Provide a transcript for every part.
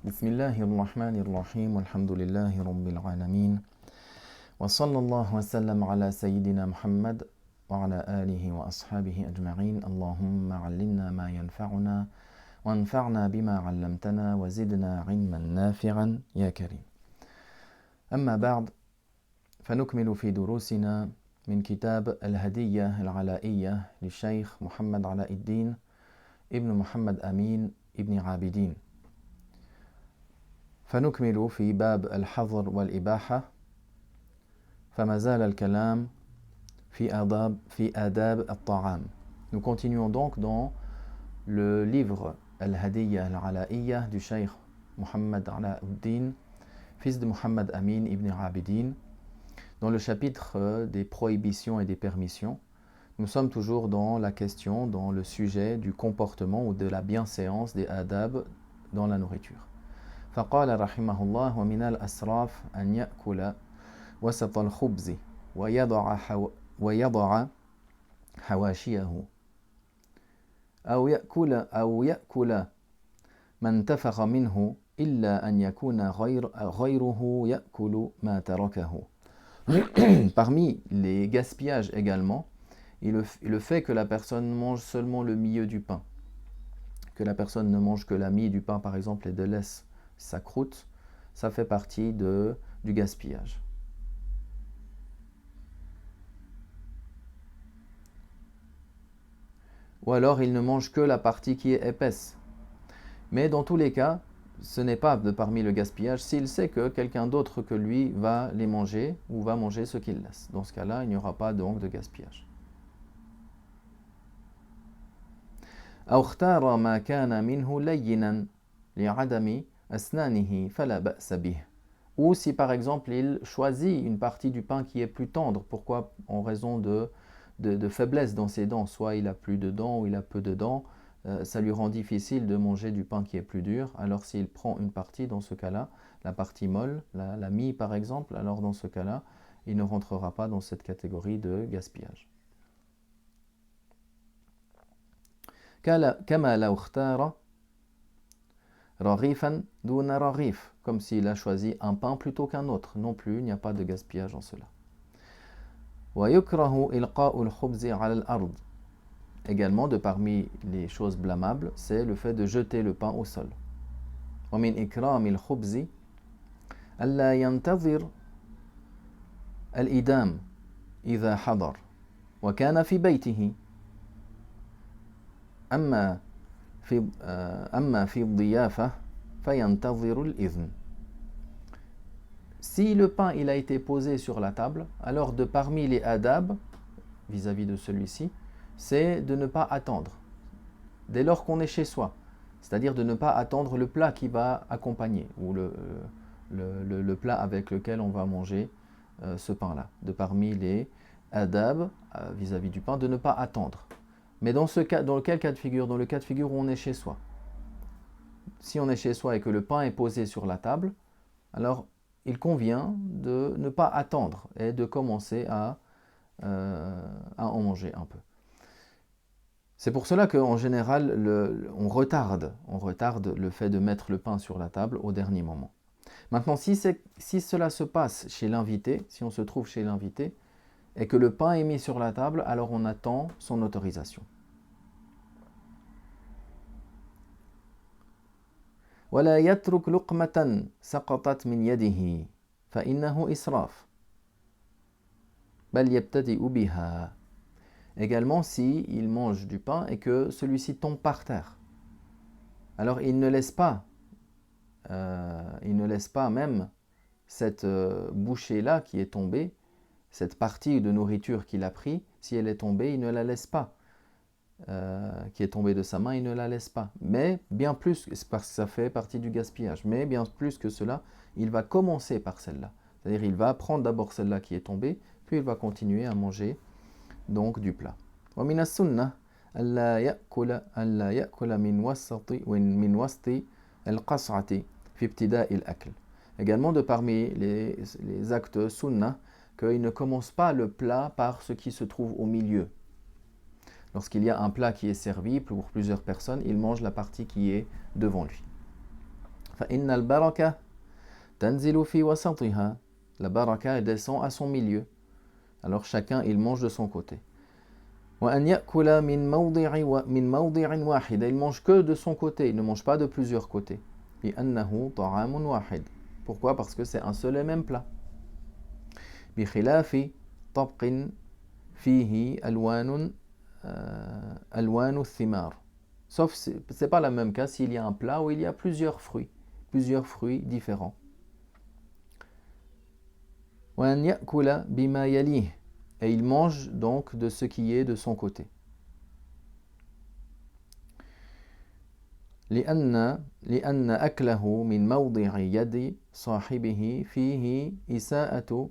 بسم الله الرحمن الرحيم والحمد لله رب العالمين وصلى الله وسلم على سيدنا محمد وعلى آله وأصحابه أجمعين اللهم علمنا ما ينفعنا وانفعنا بما علمتنا وزدنا علما نافعا يا كريم. أما بعد فنكمل في دروسنا من كتاب الهدية العلائية للشيخ محمد علاء الدين ابن محمد أمين ابن عابدين. فنكمل في باب الحظر والإباحة، فما زال الكلام في آداب الطعام. Nous continuons donc dans le livre Al-Hadiyya al-Ala'iyya du Cheikh Muhammad Alauddin, fils de Muhammad Amin ibn Abidin, dans le chapitre des prohibitions et des permissions. Nous sommes toujours dans la question, dans le sujet du comportement ou de la bienséance des adab dans la nourriture. فقال رحمه الله ومن الأسراف أن يأكل وسط الخبز ويضع حواشيه أو يأكل ما انتفخ منه إلا أن يكون غيره يأكل ما تركه. Parmi les gaspillages également, le fait que la personne mange seulement le milieu du pain, que la personne ne mange que la mie du pain par exemple et de laisse sa croûte, ça fait partie du gaspillage. Ou alors il ne mange que la partie qui est épaisse. Mais dans tous les cas, ce n'est pas parmi le gaspillage s'il sait que quelqu'un d'autre que lui va les manger ou va manger ce qu'il laisse. Dans ce cas-là, il n'y aura pas donc de gaspillage. أو اختار ما كان منه لينا لعدم أسنانه فلا بأس به. Ou si par exemple il choisit une partie du pain qui est plus tendre, pourquoi? En raison de faiblesse dans ses dents, soit il a plus de dents ou il a peu de dents, ça lui rend difficile de manger du pain qui est plus dur. Alors s'il prend une partie, dans ce cas-là, la partie molle, la mie par exemple, alors dans ce cas-là, il ne rentrera pas dans cette catégorie de gaspillage. كما لو اختار رغيفا دون رغيف, comme s'il a choisi un pain plutôt qu'un autre. Non plus, il n'y a pas de gaspillage en cela. ويكره إلقاء الخبز على الأرض. Également, de parmi les choses blâmables, c'est le fait de jeter le pain au sol. ومن إكرام الخبز ألا ينتظر الإدام إذا حضر وكان في بيته أما في الضيافة فينتظر الإذن. Si le pain il a été posé sur la table, alors de parmi les adab vis-à-vis de celui-ci, c'est de ne pas attendre dès lors qu'on est chez soi, c'est-à-dire de ne pas attendre le plat qui va accompagner ou le plat avec lequel on va manger ce pain-là. De parmi les adab vis-à-vis du pain, de ne pas attendre. Mais dans quel cas de figure? Dans le cas de figure où on est chez soi. Si on est chez soi et que le pain est posé sur la table, alors il convient de ne pas attendre et de commencer à en manger un peu. C'est pour cela qu'en général, on retarde le fait de mettre le pain sur la table au dernier moment. Maintenant, si cela se passe chez l'invité, si on se trouve chez l'invité, et que le pain est mis sur la table, alors on attend son autorisation. ولا يترك لقمة سقطت من يده فإنه إسراف بل يبتدئ بها. Également, si il mange du pain et que celui-ci tombe par terre, alors il ne laisse pas même cette bouchée-là qui est tombée, cette partie de nourriture qu'il a pris, si elle est tombée, il ne la laisse pas. Qui est tombée de sa main, il ne la laisse pas. Mais bien plus, c'est parce que ça fait partie du gaspillage, mais bien plus que cela, il va commencer par celle-là. C'est-à-dire il va prendre d'abord celle-là qui est tombée, puis il va continuer à manger donc du plat. ومن السنة ألا يأكل من وسط القصعة في ابتداء الأكل. Également de parmi les actes sunnah, qu'il ne commence pas le plat par ce qui se trouve au milieu. Lorsqu'il y a un plat qui est servi pour plusieurs personnes, il mange la partie qui est devant lui. فإن البركة تنزل في وسطها. La baraka, elle descend à son milieu. Alors chacun, il mange de son côté. وأن يأكل من موضع واحد. Il mange que de son côté, il ne mange pas de plusieurs côtés. لأنه طعام واحد. Pourquoi? Parce que c'est un seul et même plat. بخلاف طبق فيه ألوان الثمار. Sauf, c'est pas le même cas s'il y a un plat où il y a plusieurs fruits différents. وأن يأكل بما يليه. Et il mange donc de ce qui est de son côté. لأن أكله من موضع يد صاحبه فيه إساءة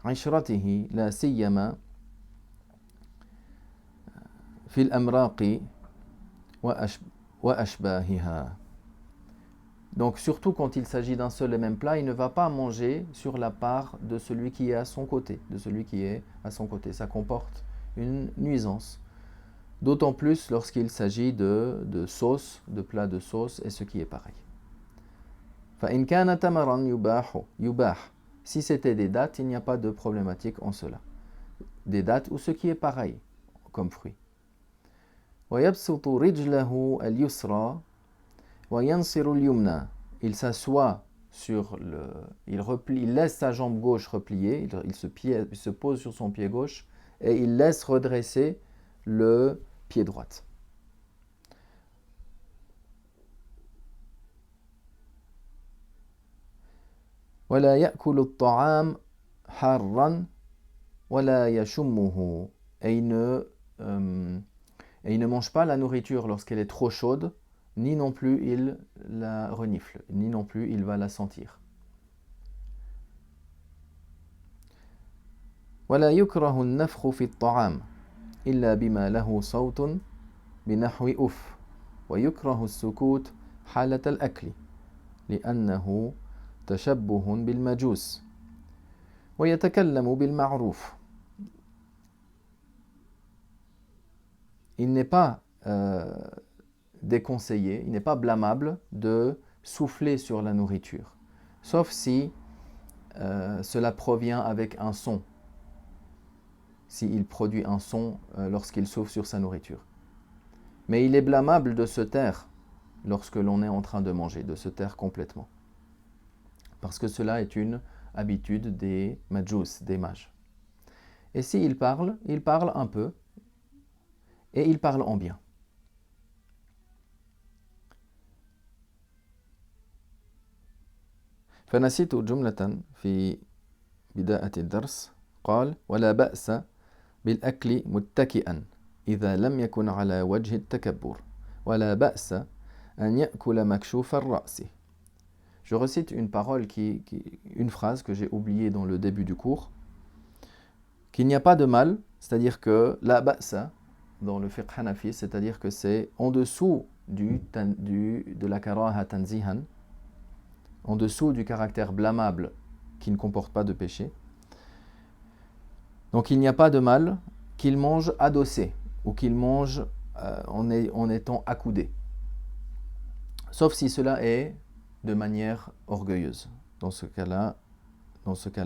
عشرته لا سيما في الأمراق وأشباهها. Donc surtout quand il s'agit d'un seul et même plat, il ne va pas manger sur la part de celui qui est à son côté, Ça comporte une nuisance. D'autant plus lorsqu'il s'agit de sauce, de plats de sauce et ce qui est pareil. فإن كان تمرا يباح. Si c'était des dattes, il n'y a pas de problématique en cela. Des dattes ou ce qui est pareil comme fruit. ويبسط رجله اليسرى وينصر اليمنى. Il s'assoit sur il laisse sa jambe gauche repliée, il se pose sur son pied gauche et il laisse redresser le pied droit. ولا يأكل الطعام حارا ولا يشمه. Et il ne mange pas la nourriture lorsqu'elle est trop chaude, ni non plus il la renifle, ni non plus il va la sentir. ولا يكره النفخ في الطعام إلا بما له صوت بنحو أف ويكره السكوت حالة الأكل لأنه تشبه بالمجوس ويتكلم بالمعروف. Il n'est pas déconseillé, il n'est pas blâmable de souffler sur la nourriture, sauf si cela provient avec un son, s'il produit un son lorsqu'il souffle sur sa nourriture. Mais il est blâmable de se taire lorsque l'on est en train de manger, de se taire complètement. Parce que cela est une habitude des majous, des mages. Et s'il parle, il parle un peu, et il parle en bien. فنسيت جملة في بداية الدرس قال ولا بأس بالأكل متكئا إذا لم يكن على وجه التكبر ولا بأس أن يأكل مكشوف الرأس. Je recite une parole une phrase que j'ai oubliée dans le début du cours, qu'il n'y a pas de mal, c'est-à-dire que la ba'sa dans le fiqh hanafi, c'est-à-dire que c'est en dessous de la karaha tanzihan, en dessous du caractère blâmable qui ne comporte pas de péché. Donc il n'y a pas de mal qu'il mange adossé ou qu'il mange en étant accoudé. Sauf si cela est de manière orgueilleuse. Dans ce cas-là,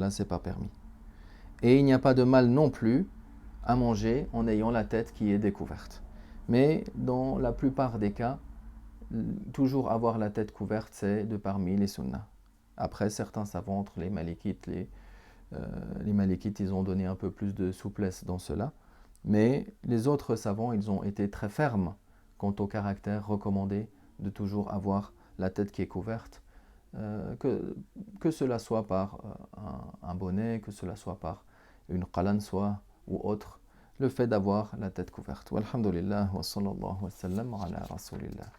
c'est pas permis. Et il n'y a pas de mal non plus à manger en ayant la tête qui est découverte. Mais dans la plupart des cas, toujours avoir la tête couverte, c'est de parmi les sunnas. Après, certains savants, les malikites, ils ont donné un peu plus de souplesse dans cela. Mais les autres savants, ils ont été très fermes quant au caractère recommandé de toujours avoir la tête qui est couverte, que cela soit par un bonnet, que cela soit par une qalan soit ou autre, le fait d'avoir la tête couverte. Walhamdulillah wa sallallahu wa sallam ala rasulillah.